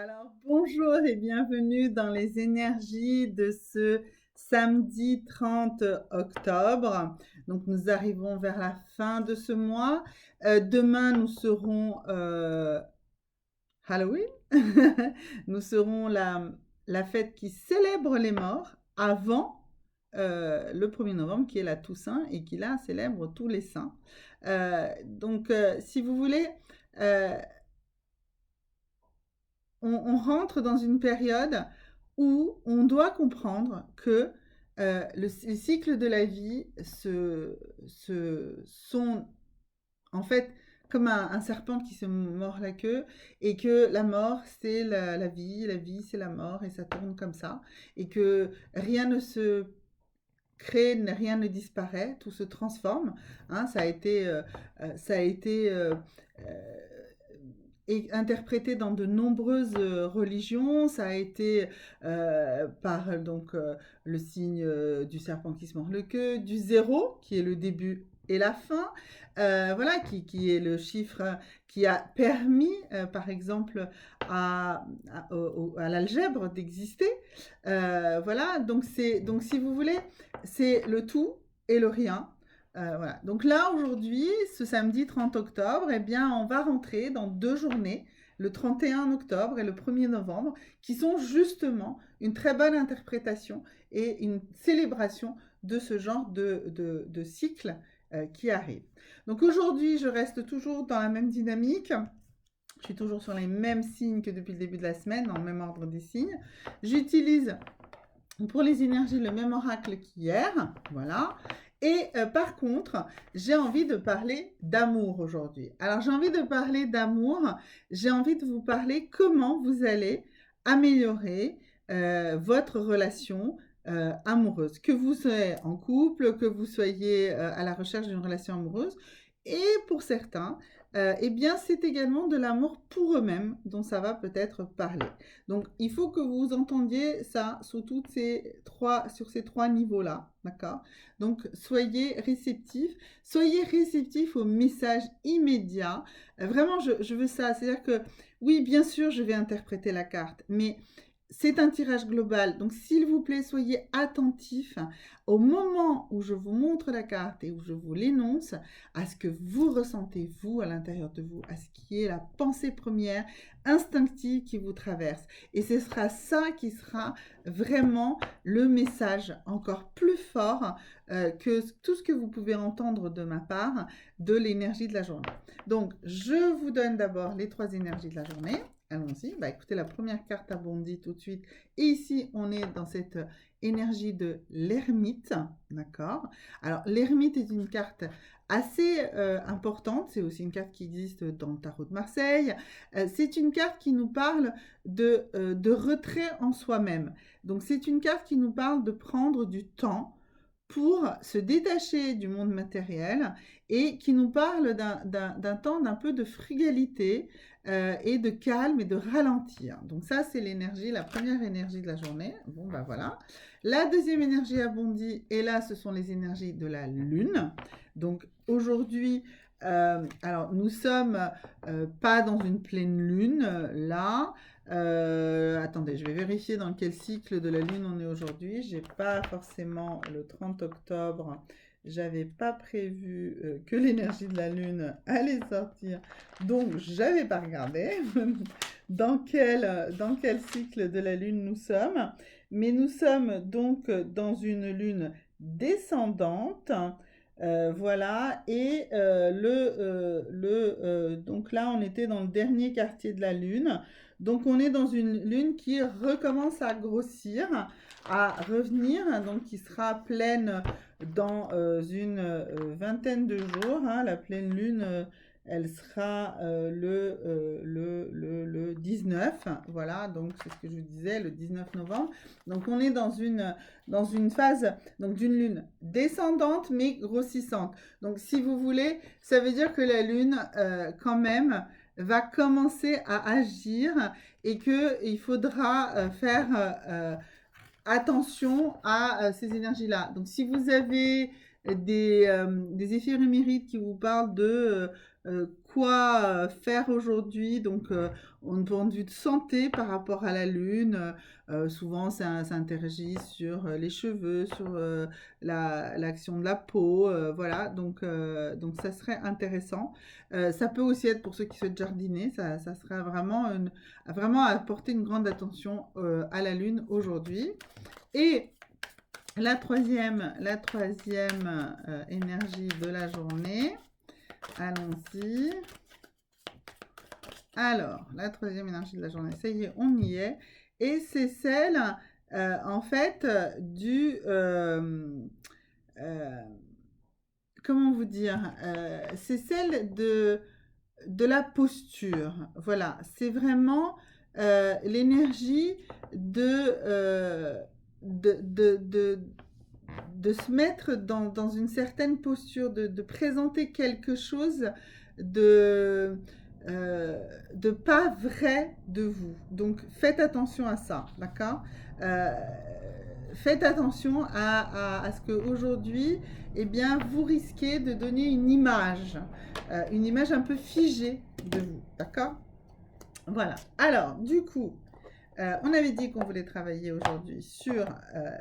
Alors, bonjour et bienvenue dans les énergies de ce samedi 30 octobre. Donc, nous arrivons vers la fin de ce mois. Demain, nous serons Halloween. Nous serons la fête qui célèbre les morts avant le 1er novembre, qui est la Toussaint et qui là célèbre tous les saints. Donc, si vous voulez, euh, on rentre dans une période où on doit comprendre que les cycles de la vie sont en fait comme un serpent qui se mord la queue et que la mort c'est la vie c'est la mort et ça tourne comme ça et que rien ne se crée, rien ne disparaît, tout se transforme. Hein, ça a été interprété dans de nombreuses religions. Ça a été par le signe du serpent qui se mord le queue, du zéro qui est le début et la fin, voilà, qui est le chiffre qui a permis, par exemple, à l'algèbre d'exister. Voilà, donc si vous voulez, c'est le tout et le rien. Voilà. Donc là, aujourd'hui, ce samedi 30 octobre, eh bien, on va rentrer dans 2 journées, le 31 octobre et le 1er novembre, qui sont justement une très bonne interprétation et une célébration de ce genre de cycle qui arrive. Donc aujourd'hui, je reste toujours dans la même dynamique. Je suis toujours sur les mêmes signes que depuis le début de la semaine, dans le même ordre des signes. J'utilise pour les énergies le même oracle qu'hier, voilà. Et par contre, j'ai envie de parler d'amour aujourd'hui. Alors j'ai envie de parler d'amour, j'ai envie de vous parler comment vous allez améliorer votre relation amoureuse. Que vous soyez en couple, que vous soyez à la recherche d'une relation amoureuse. Et pour certains, eh bien, c'est également de l'amour pour eux-mêmes dont ça va peut-être parler. Donc, il faut que vous entendiez ça sur ces trois niveaux-là, d'accord? Donc, soyez réceptifs au message immédiat. Vraiment, je veux ça. C'est-à-dire que, oui, bien sûr, je vais interpréter la carte, mais c'est un tirage global. Donc, s'il vous plaît, soyez attentifs au moment où je vous montre la carte et où je vous l'énonce, à ce que vous ressentez, vous, à l'intérieur de vous, à ce qui est la pensée première, instinctive qui vous traverse. Et ce sera ça qui sera vraiment le message encore plus fort que tout ce que vous pouvez entendre de ma part de l'énergie de la journée. Donc, je vous donne d'abord les 3 énergies de la journée. Allons-y. Bah, écoutez, la première carte abondit tout de suite. Et ici, on est dans cette énergie de l'ermite. D'accord? Alors, l'ermite est une carte assez importante. C'est aussi une carte qui existe dans le tarot de Marseille. C'est une carte qui nous parle de retrait en soi-même. Donc, c'est une carte qui nous parle de prendre du temps pour se détacher du monde matériel et qui nous parle d'un temps d'un peu de frugalité et de calme et de ralentir. Donc ça, c'est l'énergie, la première énergie de la journée. Bon, bah voilà. La deuxième énergie abondie, et là, ce sont les énergies de la lune. Donc aujourd'hui, alors nous sommes pas dans une pleine lune, là. Attendez, je vais vérifier dans quel cycle de la lune on est aujourd'hui. J'ai pas forcément le 30 octobre. J'avais pas prévu que l'énergie de la lune allait sortir, donc j'avais pas regardé dans quel cycle de la lune nous sommes. Mais nous sommes donc dans une lune descendante. Voilà, et donc là on était dans le dernier quartier de la lune. Donc on est dans une lune qui recommence à grossir, à revenir, donc qui sera pleine dans une vingtaine de jours. Hein. La pleine lune, elle sera le 19. Voilà, donc c'est ce que je vous disais, le 19 novembre. Donc on est dans une phase donc d'une lune descendante mais grossissante. Donc si vous voulez, ça veut dire que la lune, quand même, va commencer à agir et qu'il faudra faire attention à ces énergies-là. Donc si vous avez des éphémérides qui vous parlent de quoi faire aujourd'hui, donc au point de vue de santé par rapport à la lune. Souvent, ça interagit sur les cheveux, sur l'action de la peau, voilà, donc ça serait intéressant. Ça peut aussi être pour ceux qui souhaitent jardiner, ça sera vraiment apporter une grande attention à la lune aujourd'hui. Et la troisième énergie de la journée, allons-y. Alors, la troisième énergie de la journée, ça y est, on y est. Et c'est celle, en fait, comment vous dire, c'est celle de la posture. Voilà, c'est vraiment l'énergie de se mettre dans une certaine posture, de présenter quelque chose de, pas vrai de vous. Donc, faites attention à ça, d'accord? Faites attention à ce qu'aujourd'hui, eh bien, vous risquez de donner une image un peu figée de vous, d'accord? Voilà. Alors, du coup, on avait dit qu'on voulait travailler aujourd'hui sur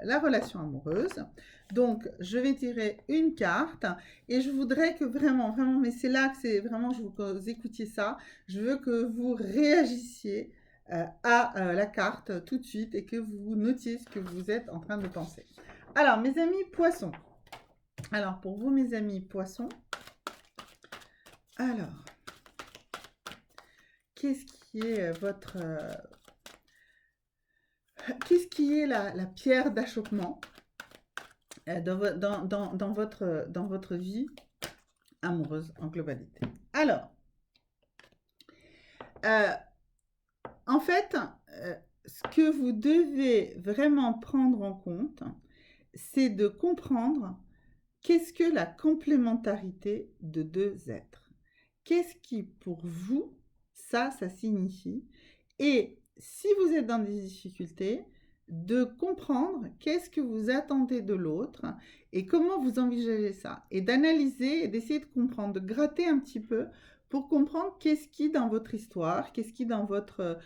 la relation amoureuse. Donc, je vais tirer une carte et je voudrais que vraiment, mais c'est là que c'est vraiment, je veux que vous écoutiez ça. Je veux que vous réagissiez à la carte tout de suite et que vous notiez ce que vous êtes en train de penser. Alors, mes amis poissons. Alors, pour vous, mes amis poissons, alors, qu'est-ce qui est qu'est-ce qui est la pierre d'achoppement dans votre vie amoureuse en globalité? Alors, en fait, ce que vous devez vraiment prendre en compte, c'est de comprendre qu'est-ce que la complémentarité de deux êtres. Qu'est-ce qui, pour vous, ça signifie? Et si vous êtes dans des difficultés, de comprendre qu'est-ce que vous attendez de l'autre et comment vous envisagez ça. Et d'analyser et d'essayer de comprendre, de gratter un petit peu pour comprendre qu'est-ce qui, dans votre histoire, qu'est-ce qui, dans votre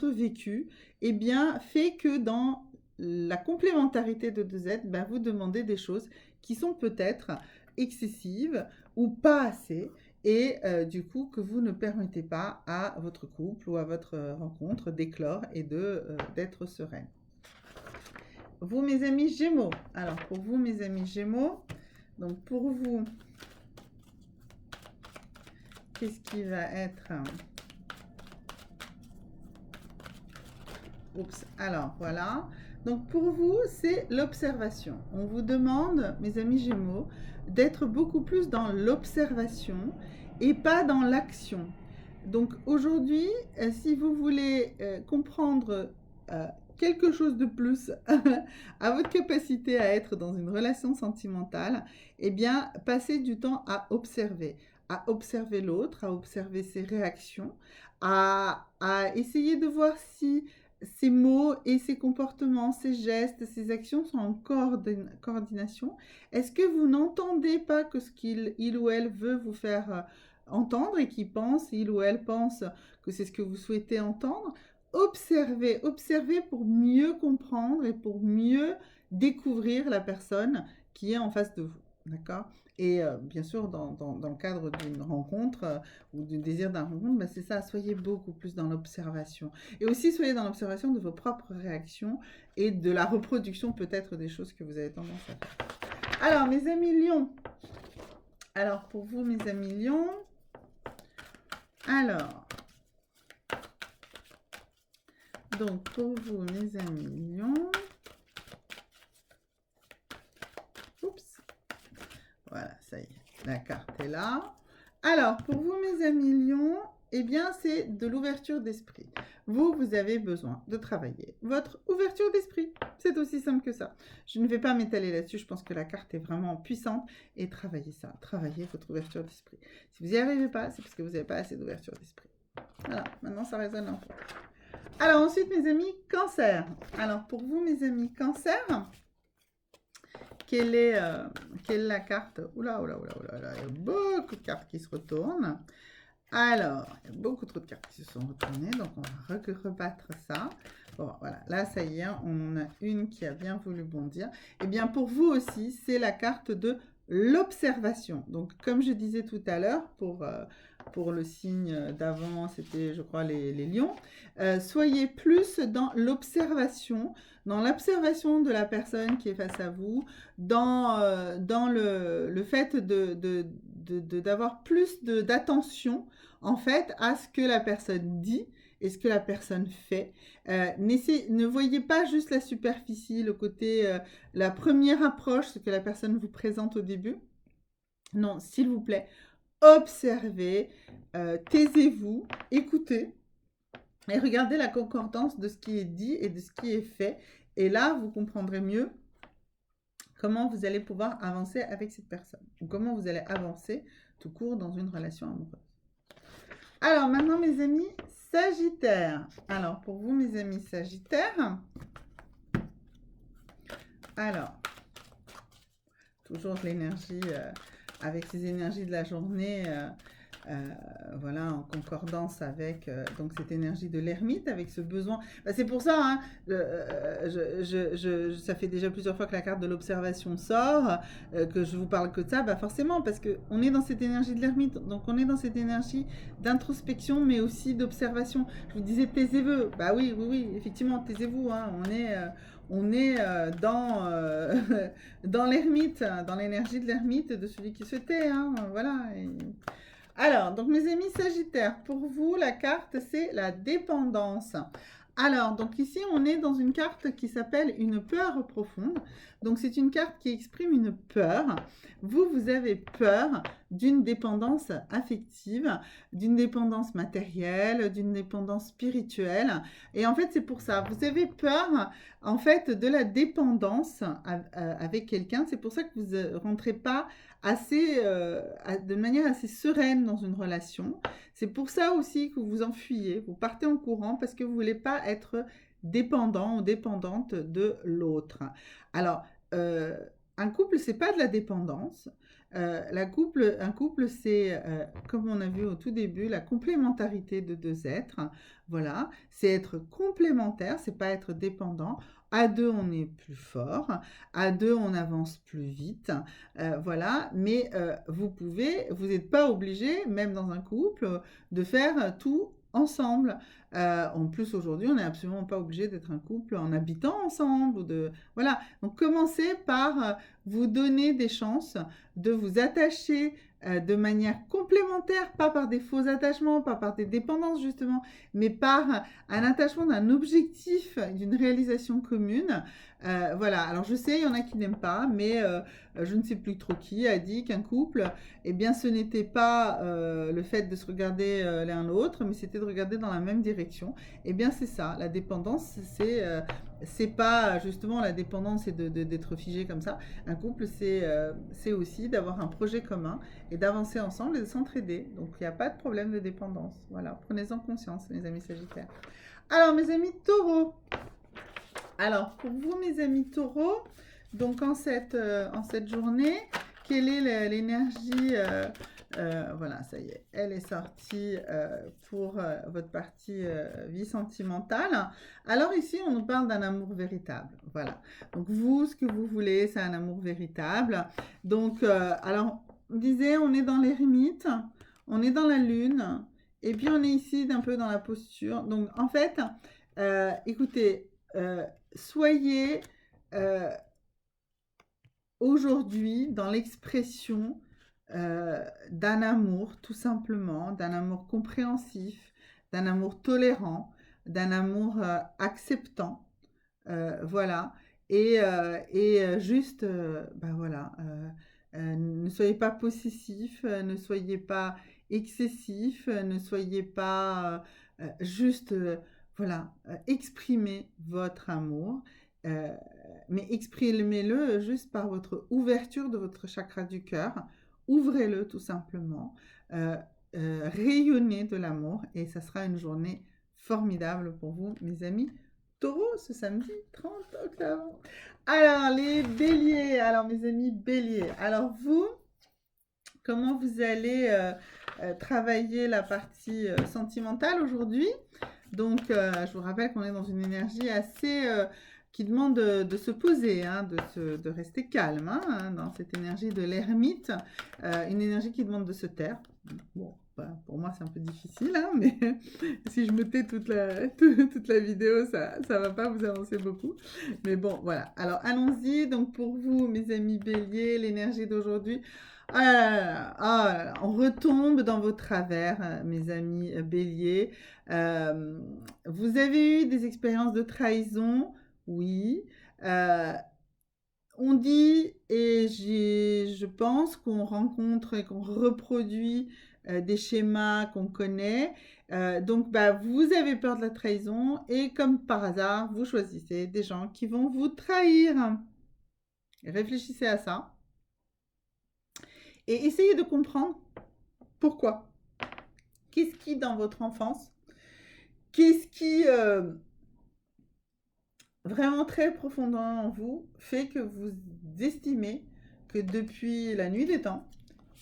vécu, eh bien, fait que dans la complémentarité de deux êtres, ben, vous demandez des choses qui sont peut-être excessives ou pas assez, et du coup que vous ne permettez pas à votre couple ou à votre rencontre d'éclore et d'être sereine. Vous, mes amis Gémeaux, alors pour vous, mes amis Gémeaux, donc pour vous, qu'est-ce qui va être... Oups, alors voilà. Donc pour vous, c'est l'observation. On vous demande, mes amis Gémeaux, d'être beaucoup plus dans l'observation et pas dans l'action. Donc aujourd'hui, si vous voulez comprendre quelque chose de plus à votre capacité à être dans une relation sentimentale, eh bien, passez du temps à observer l'autre, à observer ses réactions, à essayer de voir si ses mots et ses comportements, ses gestes, ses actions sont en coordination. Est-ce que vous n'entendez pas que ce qu'il ou elle veut vous faire entendre et il ou elle pense que c'est ce que vous souhaitez entendre? Observez pour mieux comprendre et pour mieux découvrir la personne qui est en face de vous. D'accord? Et bien sûr, dans le cadre d'une rencontre ou du désir d'un rencontre, ben c'est ça, soyez beaucoup plus dans l'observation. Et aussi, soyez dans l'observation de vos propres réactions et de la reproduction peut-être des choses que vous avez tendance à faire. Alors, mes amis Lions. Alors, pour vous, mes amis Lions. Alors, donc pour vous, mes amis Lions. Oups. Voilà, ça y est, la carte est là. Alors, pour vous, mes amis Lions, eh bien, c'est de l'ouverture d'esprit. Vous avez besoin de travailler votre ouverture d'esprit. C'est aussi simple que ça. Je ne vais pas m'étaler là-dessus. Je pense que la carte est vraiment puissante. Et travaillez ça. Travaillez votre ouverture d'esprit. Si vous n'y arrivez pas, c'est parce que vous n'avez pas assez d'ouverture d'esprit. Voilà, maintenant ça résonne un peu. Alors ensuite, mes amis, Cancer. Alors, pour vous, mes amis, Cancer... quelle est la carte? Oula, oula, oula, oula, oula, il y a beaucoup de cartes qui se retournent. Alors, il y a beaucoup trop de cartes qui se sont retournées, donc on va rebattre ça. Bon, voilà, là, ça y est, on en a une qui a bien voulu bondir. Eh bien, pour vous aussi, c'est la carte de l'observation. Donc, comme je disais tout à l'heure, pour le signe d'avant, c'était, je crois, les lions. Soyez plus dans l'observation de la personne qui est face à vous, dans le fait d'avoir plus d'attention en fait à ce que la personne dit et ce que la personne fait. Ne voyez pas juste la superficie, le côté, la première approche, ce que la personne vous présente au début. Non, s'il vous plaît, observez, taisez-vous, écoutez et regardez la concordance de ce qui est dit et de ce qui est fait. Et là, vous comprendrez mieux comment vous allez pouvoir avancer avec cette personne ou comment vous allez avancer tout court dans une relation amoureuse. Alors maintenant mes amis Sagittaires. Alors pour vous mes amis Sagittaires, alors toujours l'énergie avec ces énergies de la journée, voilà, en concordance avec donc cette énergie de l'ermite, avec ce besoin. Bah, c'est pour ça, hein, ça fait déjà plusieurs fois que la carte de l'observation sort, que je vous parle que de ça, bah forcément, parce qu'on est dans cette énergie de l'ermite, donc on est dans cette énergie d'introspection, mais aussi d'observation. Je vous disais taisez-vous, bah oui, oui, oui, effectivement, taisez-vous, hein, on est dans l'ermite, dans l'énergie de l'ermite, de celui qui se tait, hein, voilà. Alors, donc mes amis Sagittaires, pour vous, la carte, c'est la dépendance. Alors, donc ici, on est dans une carte qui s'appelle une peur profonde. Donc, c'est une carte qui exprime une peur. Vous avez peur d'une dépendance affective, d'une dépendance matérielle, d'une dépendance spirituelle. Et en fait, c'est pour ça. Vous avez peur, en fait, de la dépendance avec quelqu'un. C'est pour ça que vous ne rentrez pas de manière assez sereine dans une relation. C'est pour ça aussi que vous vous enfuyez, vous partez en courant parce que vous ne voulez pas être dépendant ou dépendante de l'autre. Alors, un couple, c'est pas de la dépendance. Un couple, c'est, comme on a vu au tout début, la complémentarité de deux êtres. Voilà, c'est être complémentaire, c'est pas être dépendant. À deux, on est plus fort. À deux, on avance plus vite. Voilà, mais vous n'êtes pas obligé, même dans un couple, de faire tout ensemble. En plus, aujourd'hui, on n'est absolument pas obligé d'être un couple en habitant ensemble. Voilà, donc commencez par vous donner des chances de vous attacher de manière complémentaire, pas par des faux attachements, pas par des dépendances justement, mais par un attachement d'un objectif, d'une réalisation commune. Voilà, alors je sais, il y en a qui n'aiment pas, mais je ne sais plus trop qui a dit qu'un couple, eh bien ce n'était pas le fait de se regarder l'un l'autre, mais c'était de regarder dans la même direction. Eh bien c'est ça, la dépendance, c'est pas justement la dépendance et d'être figé comme ça. Un couple, c'est aussi d'avoir un projet commun et d'avancer ensemble et de s'entraider. Donc il n'y a pas de problème de dépendance. Voilà, prenez-en conscience, mes amis Sagittaires. Alors mes amis Taureaux. Alors pour vous, mes amis Taureaux, donc en cette journée, quelle est l'énergie voilà, ça y est, elle est sortie pour votre partie vie sentimentale. Alors ici, on nous parle d'un amour véritable. Voilà. Donc vous, ce que vous voulez, c'est un amour véritable. Donc, alors, on disait, on est dans l'ermite, on est dans la lune, et puis on est ici d'un peu dans la posture. Donc, en fait, écoutez, soyez aujourd'hui dans l'expression d'un amour, tout simplement, d'un amour compréhensif, d'un amour tolérant, d'un amour acceptant, voilà. Et juste, ben voilà, ne soyez pas possessif, ne soyez pas excessif, ne soyez pas juste, voilà, exprimez votre amour. Mais exprimez-le juste par votre ouverture de votre chakra du cœur. Ouvrez-le tout simplement. Rayonnez de l'amour et ça sera une journée formidable pour vous, mes amis Taureau ce samedi 30 octobre. Alors, les béliers. Alors, mes amis béliers. Alors, vous, comment vous allez travailler la partie sentimentale aujourd'hui? Donc, je vous rappelle qu'on est dans une énergie assez qui demande de se poser, hein, de rester calme, hein, dans cette énergie de l'ermite, une énergie qui demande de se taire. Bon, bah, pour moi, c'est un peu difficile, hein, mais si je me tais toute la vidéo, ça ne va pas vous avancer beaucoup. Mais bon, voilà. Alors, allons-y. Donc, pour vous, mes amis béliers, l'énergie d'aujourd'hui, ah là là, ah là là, on retombe dans vos travers, mes amis béliers. Euh, Vous avez eu des expériences de trahison, oui. Euh, on dit, et je pense qu'on rencontre et qu'on reproduit des schémas qu'on connaît. Donc, bah, vous avez peur de la trahison et comme par hasard, vous choisissez des gens qui vont vous trahir. Réfléchissez à ça et essayez de comprendre pourquoi. Qu'est-ce qui, dans votre enfance, qu'est-ce qui, vraiment très profondément en vous, fait que vous estimez que depuis la nuit des temps,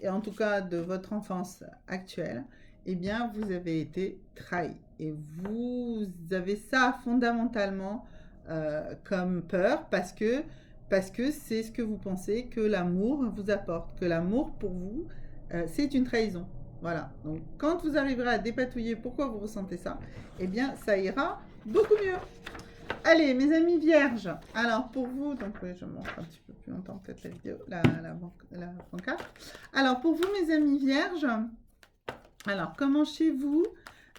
et en tout cas de votre enfance actuelle, eh bien, vous avez été trahi. Et vous avez ça fondamentalement comme peur parce que c'est ce que vous pensez que l'amour vous apporte, que l'amour pour vous, c'est une trahison. Voilà. Donc, quand vous arriverez à dépatouiller pourquoi vous ressentez ça, eh bien, ça ira beaucoup mieux. Allez, mes amis vierges. Alors, pour vous, donc oui, je montre un petit peu plus longtemps peut-être la vidéo, la pancarte. Alors, pour vous, mes amis vierges, alors, comment chez vous,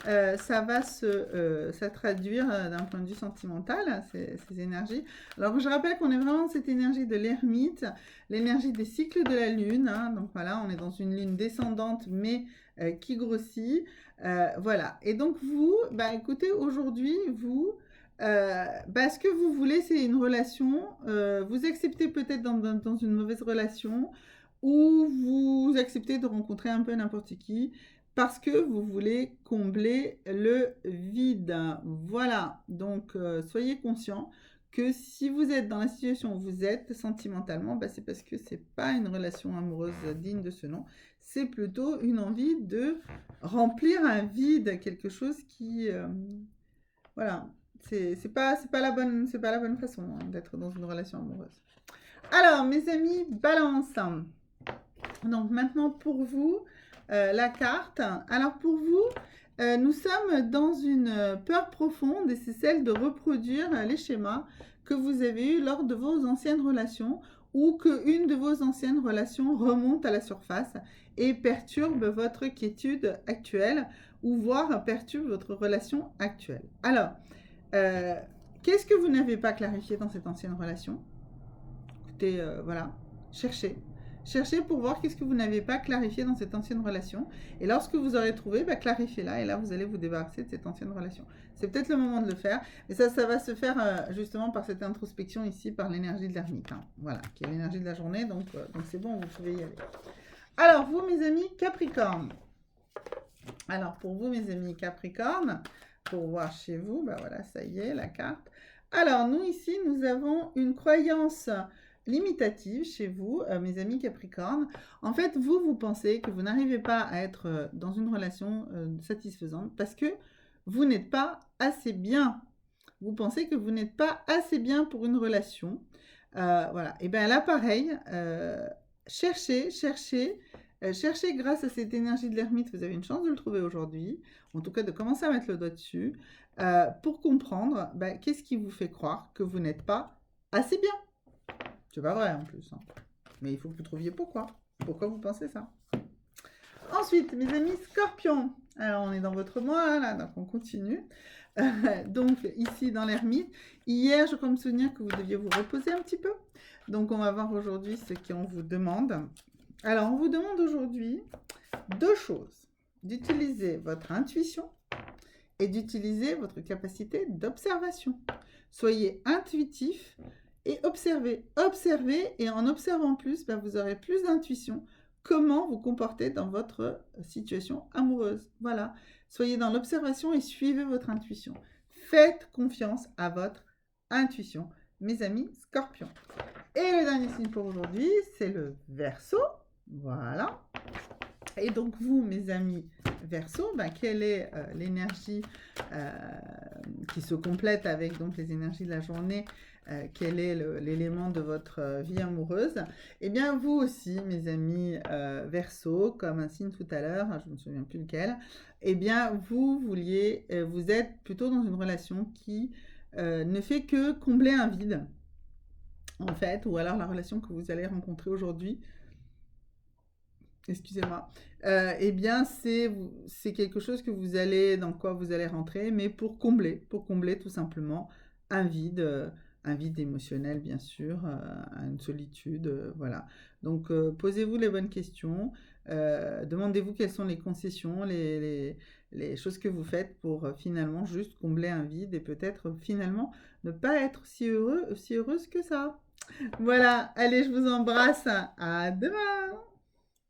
ça va se traduire d'un point de vue sentimental, ces énergies. Alors, je rappelle qu'on est vraiment dans cette énergie de l'ermite, l'énergie des cycles de la lune. Hein, donc, voilà, on est dans une lune descendante, mais qui grossit. Voilà. Et donc, vous, bah, écoutez, aujourd'hui, vous... ce que vous voulez, c'est une relation. Vous acceptez peut-être dans une mauvaise relation ou vous acceptez de rencontrer un peu n'importe qui parce que vous voulez combler le vide. Voilà, donc soyez conscient que si vous êtes dans la situation où vous êtes sentimentalement, bah, c'est parce que c'est pas une relation amoureuse digne de ce nom, c'est plutôt une envie de remplir un vide, quelque chose qui... voilà, c'est pas la bonne façon hein, d'être dans une relation amoureuse. Alors, mes amis, balance. Donc maintenant pour vous, la carte. Alors pour vous, nous sommes dans une peur profonde et c'est celle de reproduire les schémas que vous avez eus lors de vos anciennes relations ou qu'une de vos anciennes relations remonte à la surface et perturbe votre quiétude actuelle ou voire perturbe votre relation actuelle. Alors, qu'est-ce que vous n'avez pas clarifié dans cette ancienne relation? Écoutez, voilà, cherchez. Cherchez pour voir qu'est-ce que vous n'avez pas clarifié dans cette ancienne relation. Et lorsque vous aurez trouvé, bah, clarifiez-la. Et là, vous allez vous débarrasser de cette ancienne relation. C'est peut-être le moment de le faire. Et ça va se faire justement par cette introspection ici, par l'énergie de l'ermite. Hein. Voilà, qui est l'énergie de la journée. Donc c'est bon, vous pouvez y aller. Alors, vous, mes amis Capricorne. Alors, pour vous, mes amis Capricorne, pour voir chez vous, bah voilà, ça y est, la carte. Alors, nous, ici, nous avons une croyance limitative chez vous, mes amis Capricorne. En fait, vous pensez que vous n'arrivez pas à être dans une relation satisfaisante parce que vous n'êtes pas assez bien. Vous pensez que vous n'êtes pas assez bien pour une relation. Voilà. Et bien là, pareil, cherchez grâce à cette énergie de l'ermite, vous avez une chance de le trouver aujourd'hui, en tout cas de commencer à mettre le doigt dessus, pour comprendre qu'est-ce qui vous fait croire que vous n'êtes pas assez bien. C'est pas vrai en plus. Hein. Mais il faut que vous trouviez pourquoi. Pourquoi vous pensez ça. Ensuite, mes amis scorpions. Alors, on est dans votre mois, là, donc on continue. Donc, ici, dans l'ermite. Hier, je crois me souvenir que vous deviez vous reposer un petit peu. Donc, on va voir aujourd'hui ce qu'on vous demande. Alors, on vous demande aujourd'hui deux choses. D'utiliser votre intuition et d'utiliser votre capacité d'observation. Soyez intuitif et observez. Observez et en observant plus, vous aurez plus d'intuition. Comment vous comportez dans votre situation amoureuse. Voilà. Soyez dans l'observation et suivez votre intuition. faites confiance à votre intuition, mes amis Scorpions. Et le dernier signe pour aujourd'hui, c'est le Verseau. Voilà. Et donc vous, mes amis Verseau, quelle est l'énergie qui se complète avec donc les énergies de la journée, quel est l'élément de votre vie amoureuse? Eh bien, vous aussi, mes amis Verseau, comme un signe tout à l'heure, je ne me souviens plus lequel, eh bien, vous êtes plutôt dans une relation qui ne fait que combler un vide, en fait, ou alors la relation que vous allez rencontrer aujourd'hui, excusez-moi, eh bien, c'est quelque chose dans quoi vous allez rentrer, mais pour combler tout simplement un vide émotionnel, bien sûr, une solitude, voilà. Donc, posez-vous les bonnes questions, demandez-vous quelles sont les concessions, les choses que vous faites pour finalement juste combler un vide et peut-être finalement ne pas être si heureuse que ça. Voilà, allez, je vous embrasse, à demain!